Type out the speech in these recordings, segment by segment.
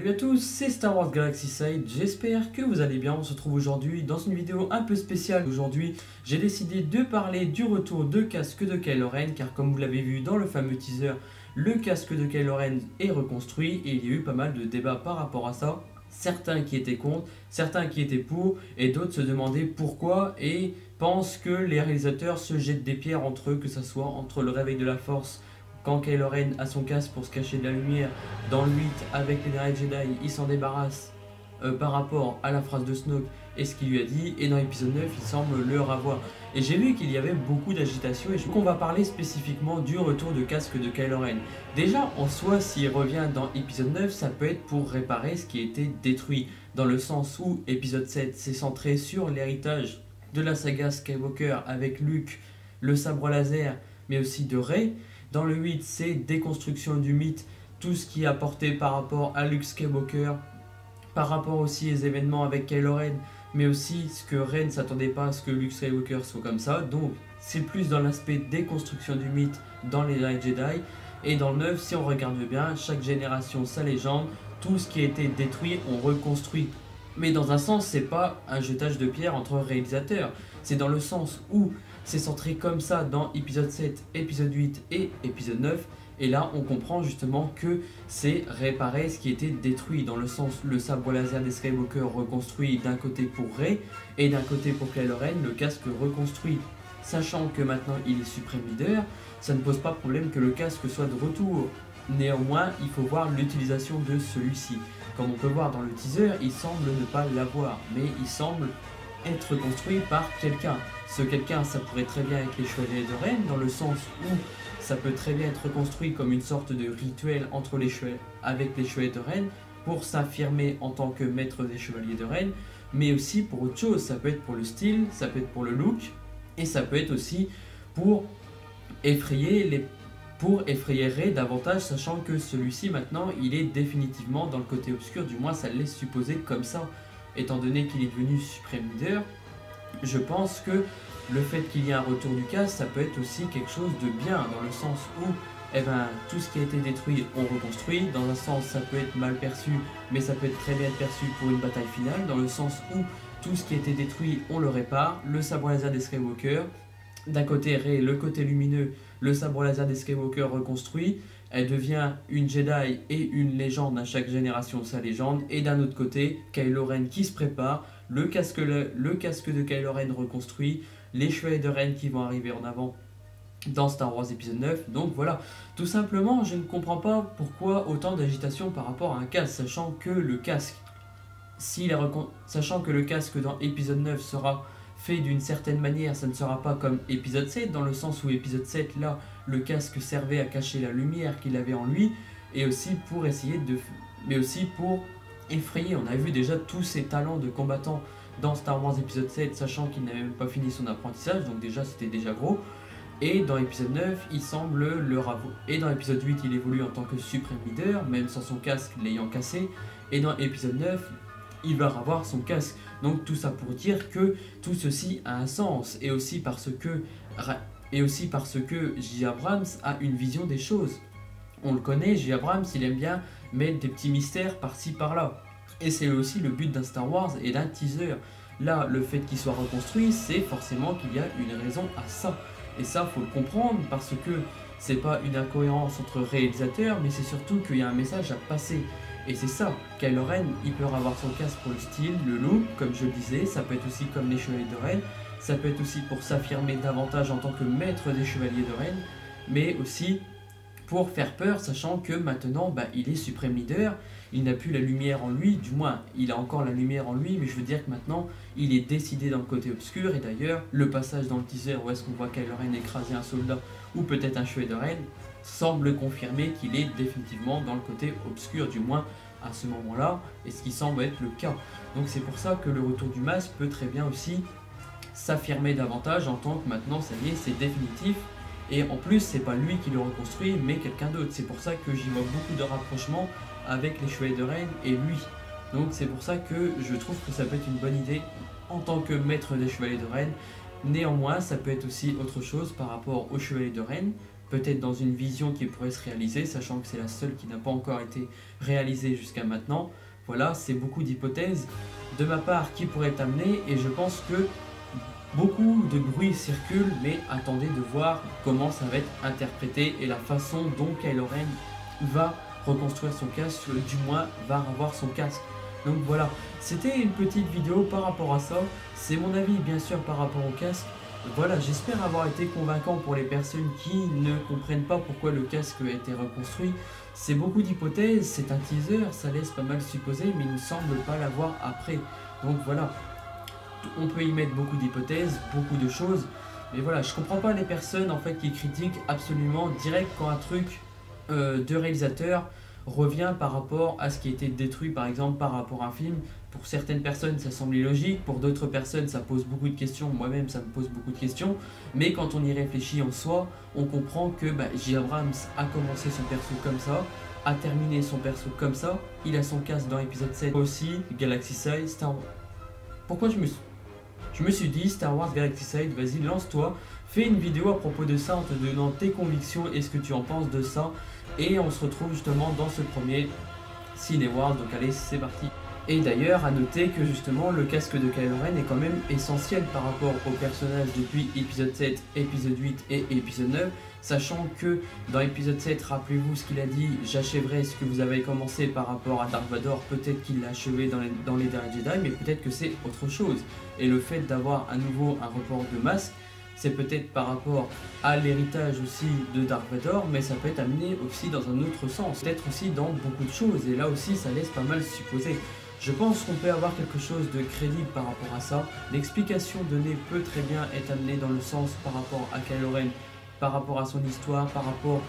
Salut à tous, c'est Star Wars Galaxy Side, j'espère que vous allez bien. On se retrouve aujourd'hui dans une vidéo un peu spéciale. Aujourd'hui, j'ai décidé de parler du retour de casque de Kylo Ren, car comme vous l'avez vu dans le fameux teaser, le casque de Kylo Ren est reconstruit et il y a eu pas mal de débats par rapport à ça. Certains qui étaient contre, certains qui étaient pour, et d'autres se demandaient pourquoi et pensent que les réalisateurs se jettent des pierres entre eux, que ce soit entre le réveil de la Force, quand Kylo Ren a son casque pour se cacher de la lumière, dans le 8 avec les derniers Jedi, il s'en débarrasse par rapport à la phrase de Snoke et ce qu'il lui a dit, et dans l'épisode 9 il semble le revoir. Et j'ai vu qu'il y avait beaucoup d'agitation, et donc on va parler spécifiquement du retour de casque de Kylo Ren. Déjà en soi, s'il revient dans épisode 9, ça peut être pour réparer ce qui a été détruit, dans le sens où épisode 7 s'est centré sur l'héritage de la saga Skywalker avec Luke, le sabre laser, mais aussi de Rey. Dans le 8, c'est déconstruction du mythe, tout ce qui est apporté par rapport à Luke Skywalker, par rapport aussi aux événements avec Kylo Ren, mais aussi ce que Ren ne s'attendait pas à ce que Luke Skywalker soit comme ça. Donc c'est plus dans l'aspect déconstruction du mythe dans les Derniers Jedi. Et dans le 9, si on regarde bien, chaque génération sa légende, tout ce qui a été détruit, on reconstruit. Mais dans un sens, c'est pas un jetage de pierre entre réalisateurs, c'est dans le sens où c'est centré comme ça dans épisode 7, épisode 8 et épisode 9. Et là, on comprend justement que c'est réparer ce qui était détruit, dans le sens le sabre laser des Skywalker reconstruit d'un côté pour Rey et d'un côté pour Kylo Ren, le casque reconstruit. Sachant que maintenant il est Supreme Leader, ça ne pose pas problème que le casque soit de retour. Néanmoins, il faut voir l'utilisation de celui-ci. Comme on peut voir dans le teaser, il semble ne pas l'avoir, mais il semble être construit par quelqu'un. Ce quelqu'un, ça pourrait très bien être les Chevaliers de Ren, dans le sens où ça peut très bien être reconstruit comme une sorte de rituel entre les avec les Chevaliers de Ren pour s'affirmer en tant que maître des Chevaliers de Ren, mais aussi pour autre chose. Ça peut être pour le style, ça peut être pour le look, et ça peut être aussi pour effrayer Rey davantage, sachant que celui-ci maintenant il est définitivement dans le côté obscur, du moins ça le laisse supposer comme ça, étant donné qu'il est devenu Supreme Leader. Je pense que le fait qu'il y ait un retour du casque, ça peut être aussi quelque chose de bien, dans le sens où tout ce qui a été détruit, on reconstruit. Dans un sens, ça peut être mal perçu, mais ça peut être très bien être perçu pour une bataille finale, dans le sens où tout ce qui a été détruit, on le répare. Le sabre laser des Skywalker, d'un côté Rey, le côté lumineux, le sabre laser des Skywalker reconstruit, elle devient une Jedi et une légende à chaque génération sa légende, et d'un autre côté, Kylo Ren qui se prépare, le casque de Kylo Ren reconstruit, les Chevaliers de Ren qui vont arriver en avant dans Star Wars épisode 9. Donc voilà, tout simplement je ne comprends pas pourquoi autant d'agitation par rapport à un casque, sachant que le casque dans épisode 9 sera fait d'une certaine manière, ça ne sera pas comme épisode 7, dans le sens où épisode 7 là, le casque servait à cacher la lumière qu'il avait en lui, et aussi pour effrayer. On a vu déjà tous ses talents de combattant dans Star Wars épisode 7, sachant qu'il n'avait même pas fini son apprentissage, donc déjà c'était déjà gros. Et dans l'épisode 9, il semble le ravo. Et dans l'épisode 8, il évolue en tant que Supreme Leader, même sans son casque l'ayant cassé. Et dans l'épisode 9, il va avoir son casque. Donc tout ça pour dire que tout ceci a un sens. Et aussi parce que J. Abrams a une vision des choses. On le connaît, J. Abrams, il aime bien mettre des petits mystères par-ci par-là. Et c'est aussi le but d'un Star Wars et d'un teaser. Là, le fait qu'il soit reconstruit, c'est forcément qu'il y a une raison à ça. Et ça, faut le comprendre, parce que c'est pas une incohérence entre réalisateurs, mais c'est surtout qu'il y a un message à passer. Et c'est ça, Kylo Ren, il peut avoir son casque pour le style, le look, comme je le disais, ça peut être aussi comme les Chevaliers de Ren, ça peut être aussi pour s'affirmer davantage en tant que maître des Chevaliers de Ren, mais aussi pour faire peur, sachant que maintenant il est Supreme Leader, il n'a plus la lumière en lui, du moins il a encore la lumière en lui, mais je veux dire que maintenant il est décidé dans le côté obscur. Et d'ailleurs le passage dans le teaser où est-ce qu'on voit Kylo Ren écraser un soldat ou peut-être un chevalier de Ren semble confirmer qu'il est définitivement dans le côté obscur, du moins à ce moment-là, et ce qui semble être le cas. Donc c'est pour ça que le retour du masque peut très bien aussi s'affirmer davantage en tant que maintenant ça y est, c'est définitif. Et en plus, c'est pas lui qui le reconstruit, mais quelqu'un d'autre. C'est pour ça que j'y vois beaucoup de rapprochements avec les Chevaliers de Ren et lui. Donc c'est pour ça que je trouve que ça peut être une bonne idée en tant que maître des Chevaliers de Ren. Néanmoins, ça peut être aussi autre chose par rapport aux Chevaliers de Ren, peut-être dans une vision qui pourrait se réaliser, sachant que c'est la seule qui n'a pas encore été réalisée jusqu'à maintenant. Voilà, c'est beaucoup d'hypothèses de ma part qui pourraient être amenées, et je pense que beaucoup de bruit circule, mais attendez de voir comment ça va être interprété et la façon dont Kylo Ren va reconstruire son casque, du moins va revoir son casque. Donc voilà, c'était une petite vidéo par rapport à ça, c'est mon avis bien sûr par rapport au casque. Voilà, j'espère avoir été convaincant pour les personnes qui ne comprennent pas pourquoi le casque a été reconstruit. C'est beaucoup d'hypothèses, c'est un teaser, ça laisse pas mal supposer, mais il ne semble pas l'avoir après. Donc voilà, on peut y mettre beaucoup d'hypothèses, beaucoup de choses, mais voilà, je comprends pas les personnes en fait qui critiquent absolument direct quand un truc de réalisateur revient par rapport à ce qui a été détruit, par exemple par rapport à un film. Pour certaines personnes ça semble illogique, pour d'autres personnes ça pose beaucoup de questions, moi-même ça me pose beaucoup de questions, mais quand on y réfléchit en soi, on comprend que J. Abrams a commencé son perso comme ça, a terminé son perso comme ça, il a son casque dans l'épisode 7 aussi, Galaxy Side, Star Wars. Pourquoi je me suis dit Star Wars Galaxy Side, vas-y lance-toi, fais une vidéo à propos de ça en te donnant tes convictions et ce que tu en penses de ça, et on se retrouve justement dans ce premier Cineworld, donc allez c'est parti. Et d'ailleurs à noter que justement le casque de Kylo Ren est quand même essentiel par rapport au personnage depuis épisode 7, épisode 8 et épisode 9, sachant que dans épisode 7, rappelez-vous ce qu'il a dit, j'achèverai ce que vous avez commencé par rapport à Dark Vador, peut-être qu'il l'a achevé dans les derniers Jedi, mais peut-être que c'est autre chose. Et le fait d'avoir à nouveau un report de masque, c'est peut-être par rapport à l'héritage aussi de Dark Vador, mais ça peut être amené aussi dans un autre sens, peut-être aussi dans beaucoup de choses, et là aussi ça laisse pas mal supposer. Je pense qu'on peut avoir quelque chose de crédible par rapport à ça. L'explication donnée peut très bien être amenée dans le sens par rapport à Kylo Ren, par rapport à son histoire, par rapport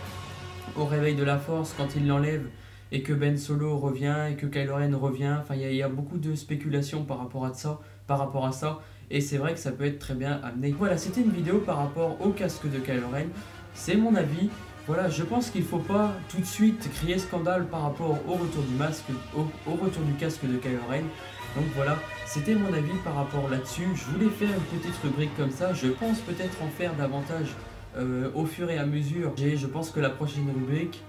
au réveil de la Force quand il l'enlève et que Ben Solo revient et que Kylo Ren revient. Enfin, il y a beaucoup de spéculations par rapport à ça. Et c'est vrai que ça peut être très bien amené. Voilà, c'était une vidéo par rapport au casque de Kylo Ren. C'est mon avis. Voilà, je pense qu'il ne faut pas tout de suite crier scandale par rapport au retour du masque, au retour du casque de Kylo Ren. Donc voilà, c'était mon avis par rapport là-dessus. Je voulais faire une petite rubrique comme ça. Je pense peut-être en faire davantage au fur et à mesure. Je pense que la prochaine rubrique,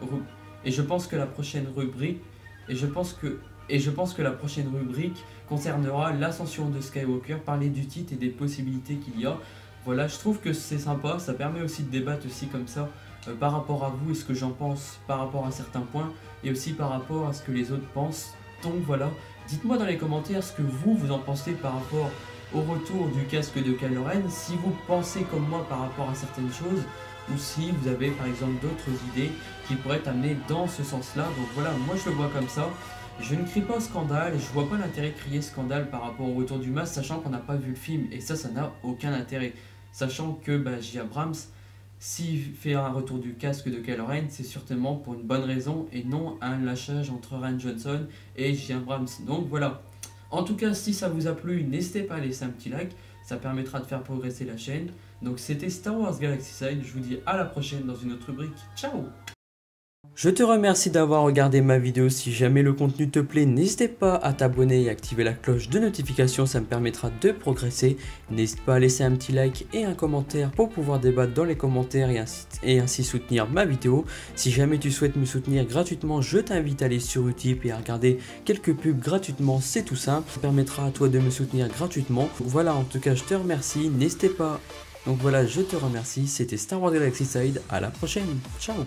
concernera l'ascension de Skywalker, parler du titre et des possibilités qu'il y a. Voilà, je trouve que c'est sympa, ça permet aussi de débattre aussi comme ça par rapport à vous et ce que j'en pense par rapport à certains points et aussi par rapport à ce que les autres pensent. Donc voilà, dites-moi dans les commentaires ce que vous en pensez par rapport au retour du casque de Kylo Ren, si vous pensez comme moi par rapport à certaines choses ou si vous avez par exemple d'autres idées qui pourraient être amenées dans ce sens-là. Donc voilà, moi je le vois comme ça. Je ne crie pas scandale, je vois pas l'intérêt de crier scandale par rapport au retour du masque, sachant qu'on n'a pas vu le film, et ça n'a aucun intérêt. Sachant que J. Abrams, s'il fait un retour du casque de Kylo Ren, c'est certainement pour une bonne raison, et non un lâchage entre Rian Johnson et J. Abrams. Donc voilà. En tout cas, si ça vous a plu, n'hésitez pas à laisser un petit like, ça permettra de faire progresser la chaîne. Donc c'était Star Wars Galaxy Side, je vous dis à la prochaine dans une autre rubrique. Ciao! Je te remercie d'avoir regardé ma vidéo. Si jamais le contenu te plaît, n'hésite pas à t'abonner et activer la cloche de notification, ça me permettra de progresser. N'hésite pas à laisser un petit like et un commentaire pour pouvoir débattre dans les commentaires et ainsi soutenir ma vidéo. Si jamais tu souhaites me soutenir gratuitement, je t'invite à aller sur Utip et à regarder quelques pubs gratuitement, c'est tout simple. Ça permettra à toi de me soutenir gratuitement. Donc voilà, en tout cas je te remercie, n'hésitez pas. Donc voilà, je te remercie, c'était Star Wars Galaxy Side, à la prochaine, ciao.